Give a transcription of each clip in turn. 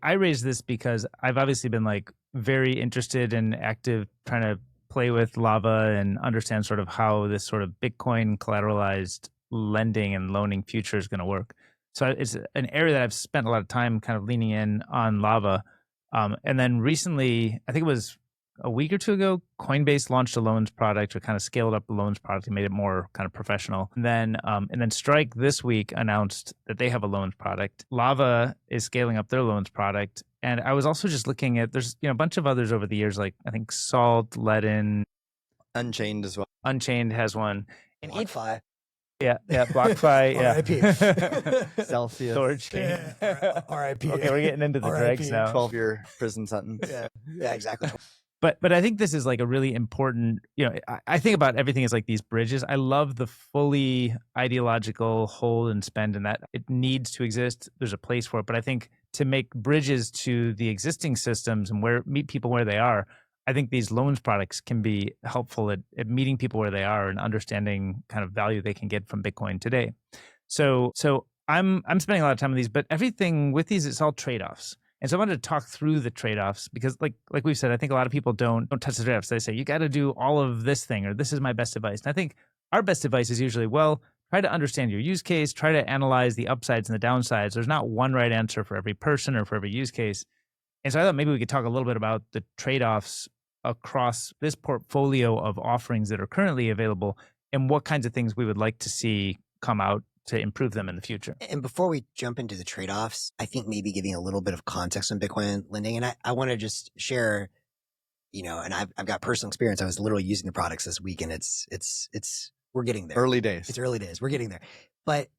I raised this because I've obviously been like very interested and active trying to play with lava and understand sort of how this sort of Bitcoin collateralized lending and loaning future is going to work. So it's an area that I've spent a lot of time kind of leaning in on lava. And then recently, I think it was a week or two ago, Coinbase launched a loans product or kind of scaled up the loans product and made it more kind of professional. And then Strike this week announced that they have a loans product. Lava is scaling up their loans product. And I was also just looking at there's a bunch of others over the years, like I think Salt, Ledin, Unchained as well. Unchained has one. And BlockFi. Yeah, BlockFi, RIP. Celsius. Storage King. Yeah, RIP. Okay, we're getting into the dregs now. 12-year prison sentence. Yeah, exactly. But I think this is like a really important, I think about everything as like these bridges. I love the fully ideological hold and spend and that it needs to exist. There's a place for it. But I think to make bridges to the existing systems and meet people where they are, I think these loans products can be helpful at meeting people where they are and understanding kind of value they can get from Bitcoin today. So I'm spending a lot of time on these, but everything with these, it's all trade-offs. And so I wanted to talk through the trade-offs because like we've said, I think a lot of people don't touch the trade-offs. They say, you got to do all of this thing, or this is my best advice. And I think our best advice is usually, well, try to understand your use case, try to analyze the upsides and the downsides. There's not one right answer for every person or for every use case. And so I thought maybe we could talk a little bit about the trade-offs across this portfolio of offerings that are currently available and what kinds of things we would like to see come out to improve them in the future. And before we jump into the trade-offs, I think maybe giving a little bit of context on Bitcoin lending. And I want to just share, and I've got personal experience. I was literally using the products this week and we're getting there. Early days. It's early days. We're getting there. But,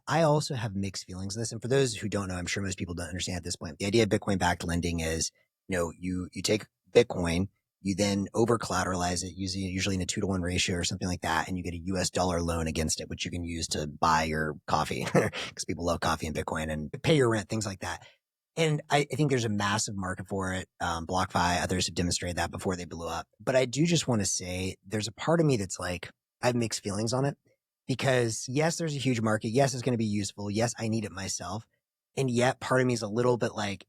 I also have mixed feelings on this. And for those who don't know, I'm sure most people don't understand at this point. The idea of Bitcoin backed lending is, you take Bitcoin, you then over collateralize it usually in a 2-to-1 ratio or something like that. And you get a US dollar loan against it, which you can use to buy your coffee because people love coffee and Bitcoin and pay your rent, things like that. And I think there's a massive market for it. BlockFi, others have demonstrated that before they blew up. But I do just want to say there's a part of me that's like, I have mixed feelings on it because yes, there's a huge market. Yes, it's going to be useful. Yes, I need it myself. And yet part of me is a little bit like,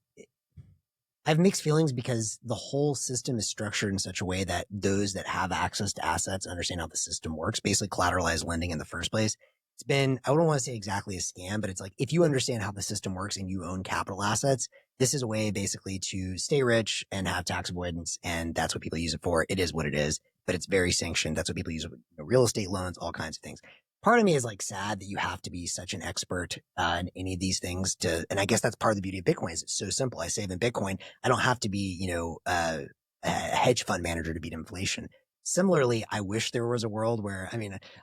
I have mixed feelings because the whole system is structured in such a way that those that have access to assets understand how the system works, basically collateralized lending in the first place. It's been, I wouldn't want to say exactly a scam, but it's like, if you understand how the system works and you own capital assets, this is a way basically to stay rich and have tax avoidance. And that's what people use it for. It is what it is, but it's very sanctioned. That's what people use it for, real estate loans, all kinds of things. Part of me is like sad that you have to be such an expert in any of these things and I guess that's part of the beauty of Bitcoin is it's so simple. I save in Bitcoin. I don't have to be, a hedge fund manager to beat inflation. Similarly, I wish there was a world where,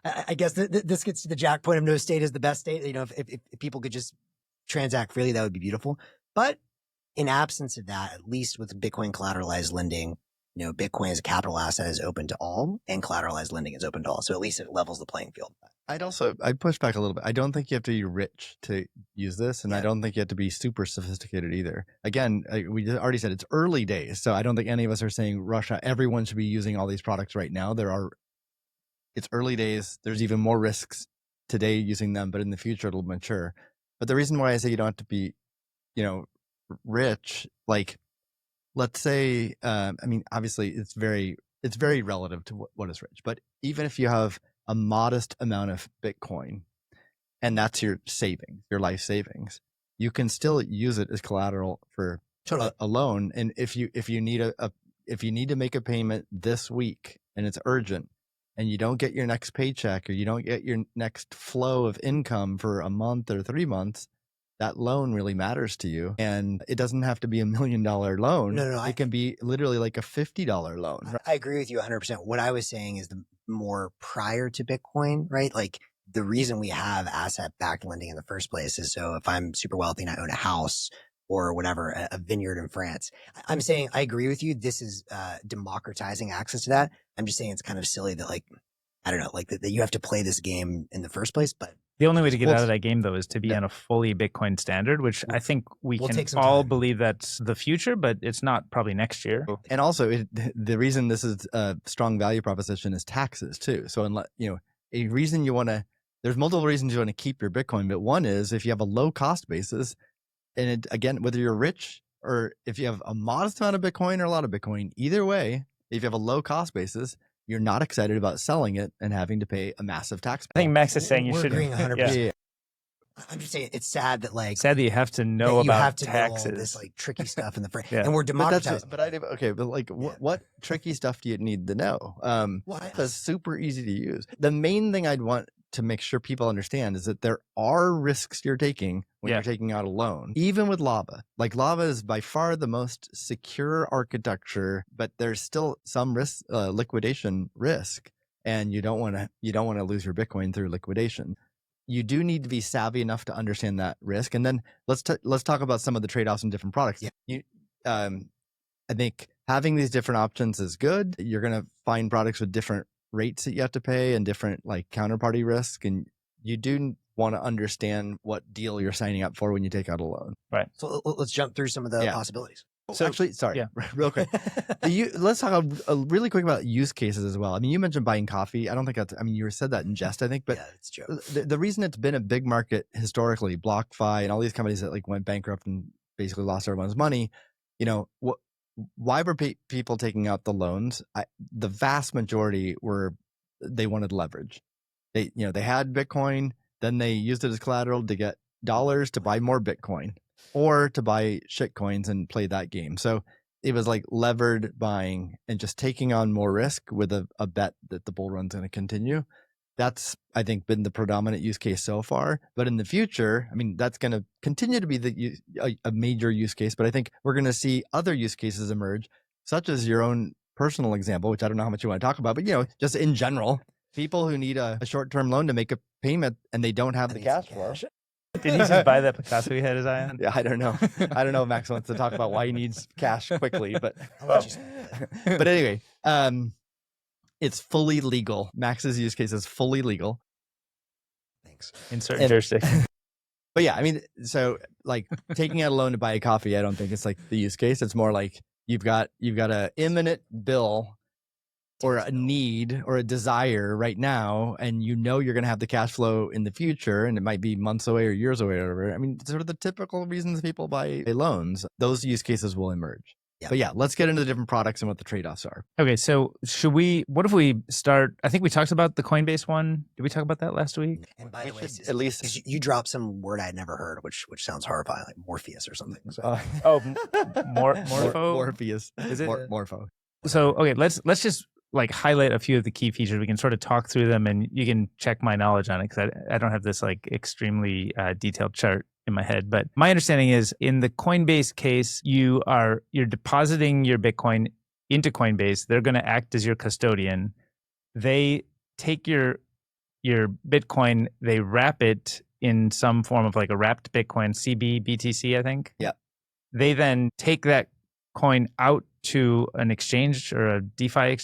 I guess this gets to the jack point of no state is the best state. If people could just transact freely, that would be beautiful. But in absence of that, at least with Bitcoin collateralized lending, Bitcoin as a capital asset is open to all and collateralized lending is open to all. So at least it levels the playing field. I'd push back a little bit. I don't think you have to be rich to use this. And I don't think you have to be super sophisticated either. Again, we already said it's early days. So I don't think any of us are saying everyone should be using all these products right now. It's early days. There's even more risks today using them, but in the future it'll mature. But the reason why I say you don't have to be, rich, like, let's say, obviously it's very relative to what is rich, but even if you have a modest amount of Bitcoin and that's your savings, your life savings, you can still use it as collateral for a loan. And if you need if you need to make a payment this week and it's urgent and you don't get your next paycheck or you don't get your next flow of income for a month or 3 months, that loan really matters to you. And it doesn't have to be $1 million loan. No. It can be literally like a $50 loan. Right? I agree with you 100%. What I was saying is the more prior to Bitcoin, right? Like the reason we have asset backed lending in the first place is so if I'm super wealthy and I own a house or whatever, a vineyard in France, I'm saying I agree with you. This is democratizing access to that. I'm just saying it's kind of silly that that you have to play this game in the first place, but the only way to get out of that game, though, is to be on a fully Bitcoin standard, which I think we can all believe that's the future, but it's not probably next year. And also, the reason this is a strong value proposition is taxes, too. So, there's multiple reasons you want to keep your Bitcoin, but one is if you have a low cost basis, And again, whether you're rich or if you have a modest amount of Bitcoin or a lot of Bitcoin, either way, if you have a low cost basis, you're not excited about selling it and having to pay a massive tax bill. I think Max is saying you We're shouldn't. agreeing 100%. Yeah. I'm just saying it's sad that like Sad that you have to know that you about have to taxes. know all this like tricky stuff in the frame, Yeah. and we're But that's democratizing. but like what tricky stuff do you need to know? That's super easy to use. The main thing I'd want to make sure people understand is that there are risks you're taking when you're taking out a loan, even with Lava. Like Lava is by far the most secure architecture, but there's still some risk, liquidation risk, and you don't want to lose your Bitcoin through liquidation. You do need to be savvy enough to understand that risk. And then let's talk about some of the trade-offs in different products. Yeah. I think having these different options is good. You're going to find products with different rates that you have to pay and different like counterparty risk. And you do want to understand what deal you're signing up for when you take out a loan. Right. So let's jump through some of the possibilities. So actually, sorry, yeah. real quick. Let's talk really quick about use cases as well. I mean, you mentioned buying coffee. I don't think that's, I mean, you said that in jest, I think, but yeah, it's joke. The reason it's been a big market historically, BlockFi and all these companies that like went bankrupt and basically lost everyone's money, why were people taking out the loans? The vast majority they wanted leverage. They had Bitcoin, then they used it as collateral to get dollars to buy more Bitcoin or to buy shit coins and play that game. So it was like levered buying and just taking on more risk with a bet that the bull run's going to continue. That's, I think, been the predominant use case so far. But in the future, I mean, that's going to continue to be a major use case. But I think we're going to see other use cases emerge, such as your own personal example, which I don't know how much you want to talk about, but just in general, people who need a short-term loan to make a payment and they don't have the cash flow. Did he just buy that Picasso he had his eye on? Yeah, I don't know. I don't know if Max wants to talk about why he needs cash quickly, but but anyway, it's fully legal. Max's use case is fully legal. Thanks. In certain jurisdictions. But yeah, I mean, so like taking out a loan to buy a coffee, I don't think it's like the use case. It's more like you've got an imminent bill or a need or a desire right now, and you're going to have the cash flow in the future, and it might be months away or years away or whatever. I mean, sort of the typical reasons people buy loans, those use cases will emerge. Yeah. But yeah, let's get into the different products and what the trade-offs are. Okay, so what if we start, I think we talked about the Coinbase one. Did we talk about that last week? And by the way, at least you dropped some word I'd never heard, which sounds horrifying, like Morpheus or something. So. Morpho? Morpheus. Is it? Morpho. So, okay, let's just like highlight a few of the key features. We can sort of talk through them and you can check my knowledge on it because I don't have this like extremely detailed chart in my head. But my understanding is in the Coinbase case, you're depositing your Bitcoin into Coinbase. They're going to act as your custodian. They take your Bitcoin, they wrap it in some form of like a wrapped Bitcoin, BTC, I think. Yeah. They then take that coin out to an exchange or a DeFi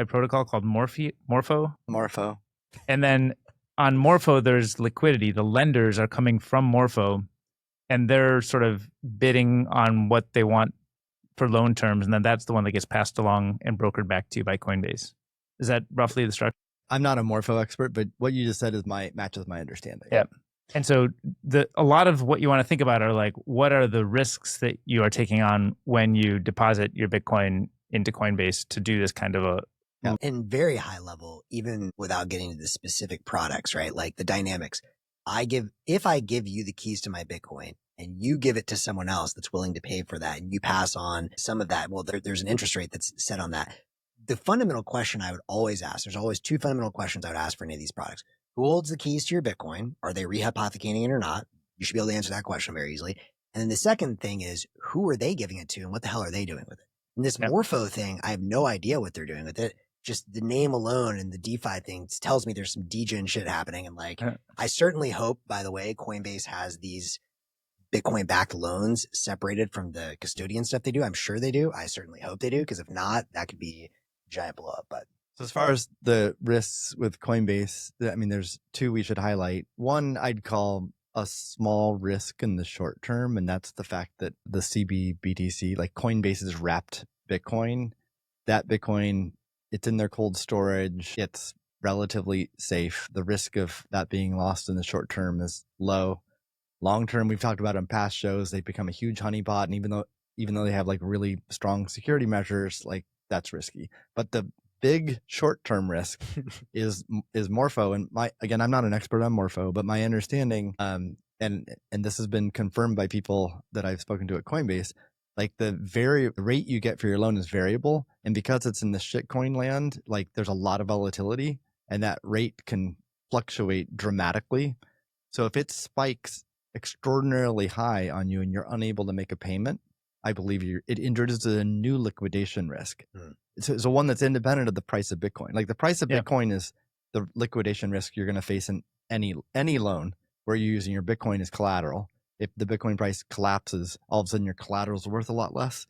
protocol called Morpho. And then on Morpho, there's liquidity. The lenders are coming from Morpho and they're sort of bidding on what they want for loan terms. And then that's the one that gets passed along and brokered back to you by Coinbase. Is that roughly the structure? I'm not a Morpho expert, but what you just said matches my understanding. Yeah. And so a lot of what you want to think about are like, what are the risks that you are taking on when you deposit your Bitcoin into Coinbase to do this kind of and very high level, even without getting to the specific products, right? Like the dynamics. If I give you the keys to my Bitcoin and you give it to someone else that's willing to pay for that and you pass on some of that, well, there's an interest rate that's set on that. The fundamental question I would always ask, there's always two fundamental questions I would ask for any of these products. Who holds the keys to your Bitcoin? Are they rehypothecating it or not? You should be able to answer that question very easily. And then the second thing is, who are they giving it to and what the hell are they doing with it? And this Morpho thing, I have no idea what they're doing with it. Just the name alone and the DeFi thing tells me there's some degen shit happening. And like, I certainly hope, by the way, Coinbase has these Bitcoin backed loans separated from the custodian stuff they do. I'm sure they do. I certainly hope they do. Because if not, that could be a giant blow up. But so as far as the risks with Coinbase, I mean, there's two we should highlight. One I'd call a small risk in the short term, and that's the fact that the BTC, like Coinbase's wrapped Bitcoin, that Bitcoin, it's in their cold storage. It's relatively safe. The risk of that being lost in the short term is low long term, we've talked about on past shows, they've become a huge honeypot, and even though they have like really strong security measures, like that's risky. But the big short-term risk is Morpho. And again, I'm not an expert on Morpho, but my understanding, and this has been confirmed by people that I've spoken to at Coinbase, like the rate you get for your loan is variable, and because it's in the shitcoin land, like there's a lot of volatility, and that rate can fluctuate dramatically. So if it spikes extraordinarily high on you and you're unable to make a payment, I believe it introduces a new liquidation risk. It's a one that's independent of the price of Bitcoin. Like the price of Bitcoin is the liquidation risk you're going to face in any loan where you're using your Bitcoin as collateral. If the Bitcoin price collapses, all of a sudden your collateral is worth a lot less,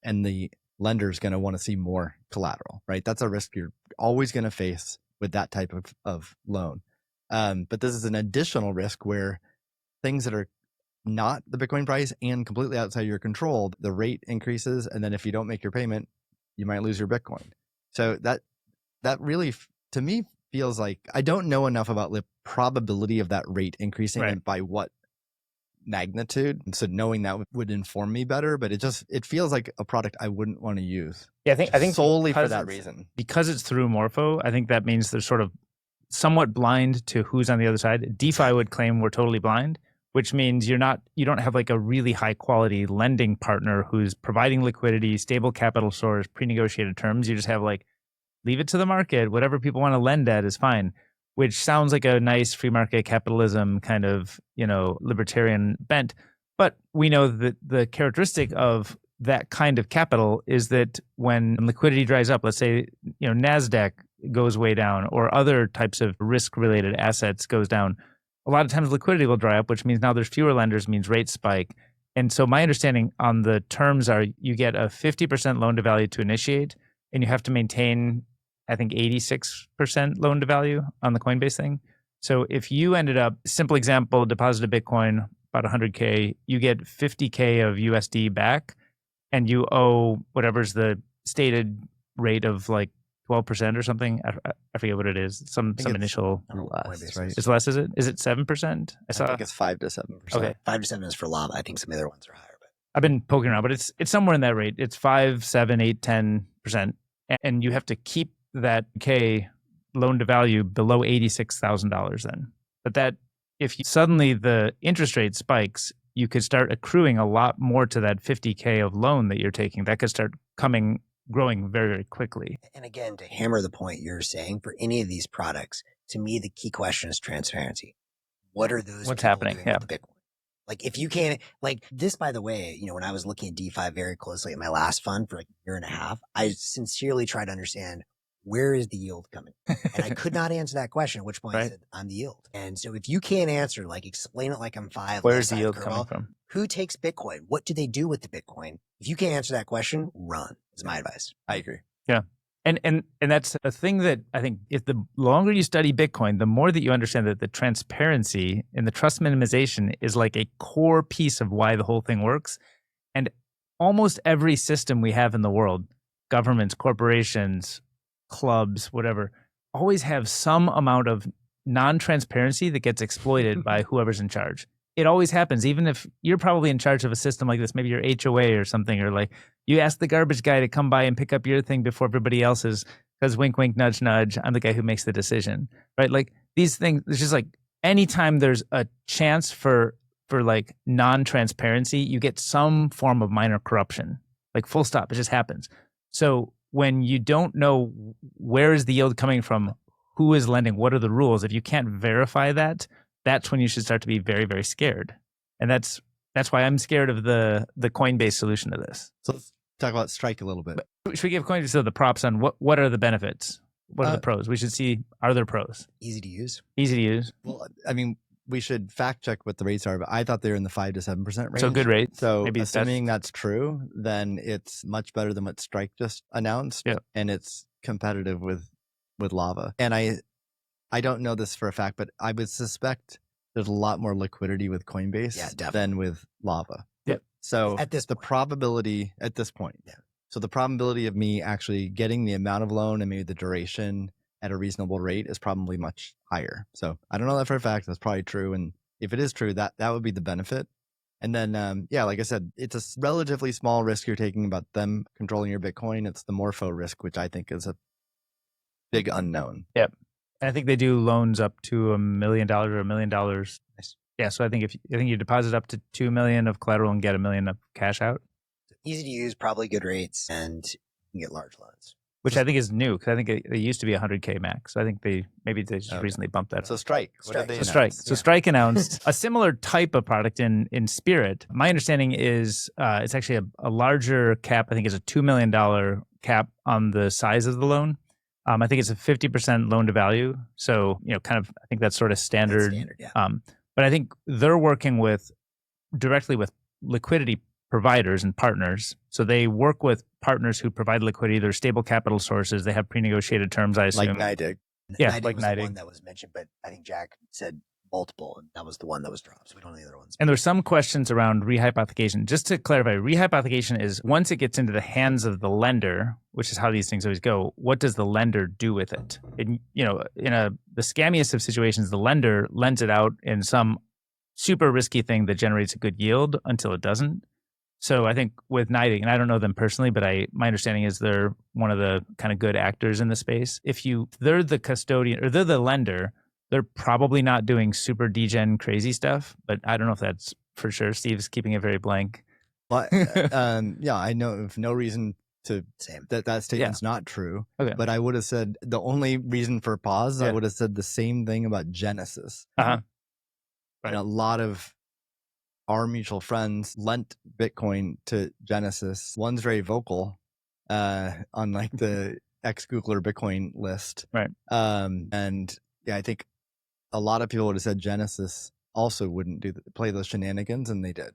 and the lender is going to want to see more collateral, right? That's a risk you're always going to face with that type of loan. But this is an additional risk where things that are not the Bitcoin price and completely outside your control, the rate increases, and then if you don't make your payment, you might lose your Bitcoin. So that really, to me, feels like I don't know enough about the probability of that rate increasing and by what magnitude. And so knowing that would inform me better, but it feels like a product I wouldn't want to use. Yeah, I think solely for that reason. Because it's through Morpho, I think that means they're sort of somewhat blind to who's on the other side. DeFi would claim we're totally blind, which means you don't have like a really high quality lending partner who's providing liquidity, stable capital source, pre-negotiated terms. You just have like, leave it to the market. Whatever people want to lend at is fine, which sounds like a nice free market capitalism kind of, libertarian bent. But we know that the characteristic of that kind of capital is that when liquidity dries up, let's say, NASDAQ goes way down or other types of risk related assets goes down, a lot of times liquidity will dry up, which means now there's fewer lenders, means rates spike. And so my understanding on the terms are you get a 50% loan to value to initiate, and you have to maintain, I think, 86% loan to value on the Coinbase thing. So if you ended up, simple example, deposit a Bitcoin, about 100K, you get 50K of USD back, and you owe whatever's the stated rate of like 12% or something. I forget what it is. Some initial. Less, right? It's less, is it? Is it 7%? I think it's 5 to 7%. Okay. 5 to 7 is for Lava. I think some of the other ones are higher. But I've been poking around, but it's somewhere in that rate. It's 5, 7, 8, 10%. And you have to keep that K loan to value below $86,000 then. But that, if suddenly the interest rate spikes, you could start accruing a lot more to that 50K of loan that you're taking. That could start growing very, very quickly. And again, to hammer the point you're saying, for any of these products, to me, the key question is transparency. What are those? What's happening? Doing with the Bitcoin? Like if you can't, like this, by the way, when I was looking at DeFi very closely at my last fund for like a year and a half, I sincerely tried to understand where is the yield coming? And I could not answer that question, at which point I said, I'm the yield. And so if you can't answer, like explain it like I'm 5. Where's the yield coming from? Who takes Bitcoin? What do they do with the Bitcoin? If you can't answer that question, run is my advice. I agree. Yeah. And that's a thing that I think if the longer you study Bitcoin, the more that you understand that the transparency and the trust minimization is like a core piece of why the whole thing works. And almost every system we have in the world, governments, corporations, clubs, whatever, always have some amount of non-transparency that gets exploited by whoever's in charge. It always happens, even if you're probably in charge of a system like this, maybe your HOA or something, or like you ask the garbage guy to come by and pick up your thing before everybody else's, because wink, wink, nudge, nudge, I'm the guy who makes the decision, right? Like these things, it's just like anytime there's a chance for like non-transparency, you get some form of minor corruption, like full stop, it just happens. So when you don't know where is the yield coming from, who is lending, what are the rules, if you can't verify that, that's when you should start to be very, very scared. And that's why I'm scared of the Coinbase solution to this. So let's talk about Strike a little bit. Should we give Coinbase the props on what are the benefits? What are the pros? We should see, are there pros? Easy to use. Easy to use. Well, I mean, we should fact check what the rates are, but I thought they were in the 5 to 7% range. So good rates. So maybe assuming that's true, then it's much better than what Strike just announced. Yeah. And it's competitive with Lava. And I don't know this for a fact, but I would suspect there's a lot more liquidity with Coinbase than with Lava. Yep. So at this probability at this point. Yeah. So the probability of me actually getting the amount of loan and maybe the duration at a reasonable rate is probably much higher. So I don't know that for a fact. That's probably true. And if it is true, that would be the benefit. And then, yeah, like I said, it's a relatively small risk you're taking about them controlling your Bitcoin. It's the morpho risk, which I think is a big unknown. Yep. And I think they do loans up to $1 million or $1 million. Nice. Yeah. So I think you deposit up to 2 million of collateral and get $1 million of cash out, Easy to use, probably good rates, and you can get large loans. which I think is new because I think it used to be 100K max. So I think they just recently bumped that So up. Strike. What Strike. did they So Strike. announce? So Strike announced a similar type of product in Spirit. My understanding is it's actually a larger cap. I think it's a $2 million cap on the size of the loan. I think it's a 50% loan to value. So, kind of, I think that's sort of standard. Standard, yeah. But I think they're working directly with liquidity providers and partners. So they work with partners who provide liquidity. They're stable capital sources. They have pre-negotiated terms, I assume. Like NYDIG. Yeah, NYDIG like was the NYDIG. one that was mentioned, but I think Jack said multiple, and that was the one that was dropped. So we don't know the other ones. And there's some questions around rehypothecation. Just to clarify, rehypothecation is once it gets into the hands of the lender, which is how these things always go, what does the lender do with it? And, the scammiest of situations, the lender lends it out in some super risky thing that generates a good yield until it doesn't. So I think with NYDIG, and I don't know them personally, but my understanding is they're one of the kind of good actors in the space. If they're the custodian or they're the lender, they're probably not doing super degen crazy stuff, but I don't know if that's for sure. Steve's keeping it very blank. But yeah, I know of no reason to Same. that statement's not true. Okay. But I would have said the only reason for pause, I Yeah. would have said the same thing about Genesis. Uh-huh. And a lot of our mutual friends lent Bitcoin to Genesis. One's very vocal on like the ex-Googler Bitcoin list. Right. And yeah, I think a lot of people would have said Genesis also wouldn't play those shenanigans, and they did.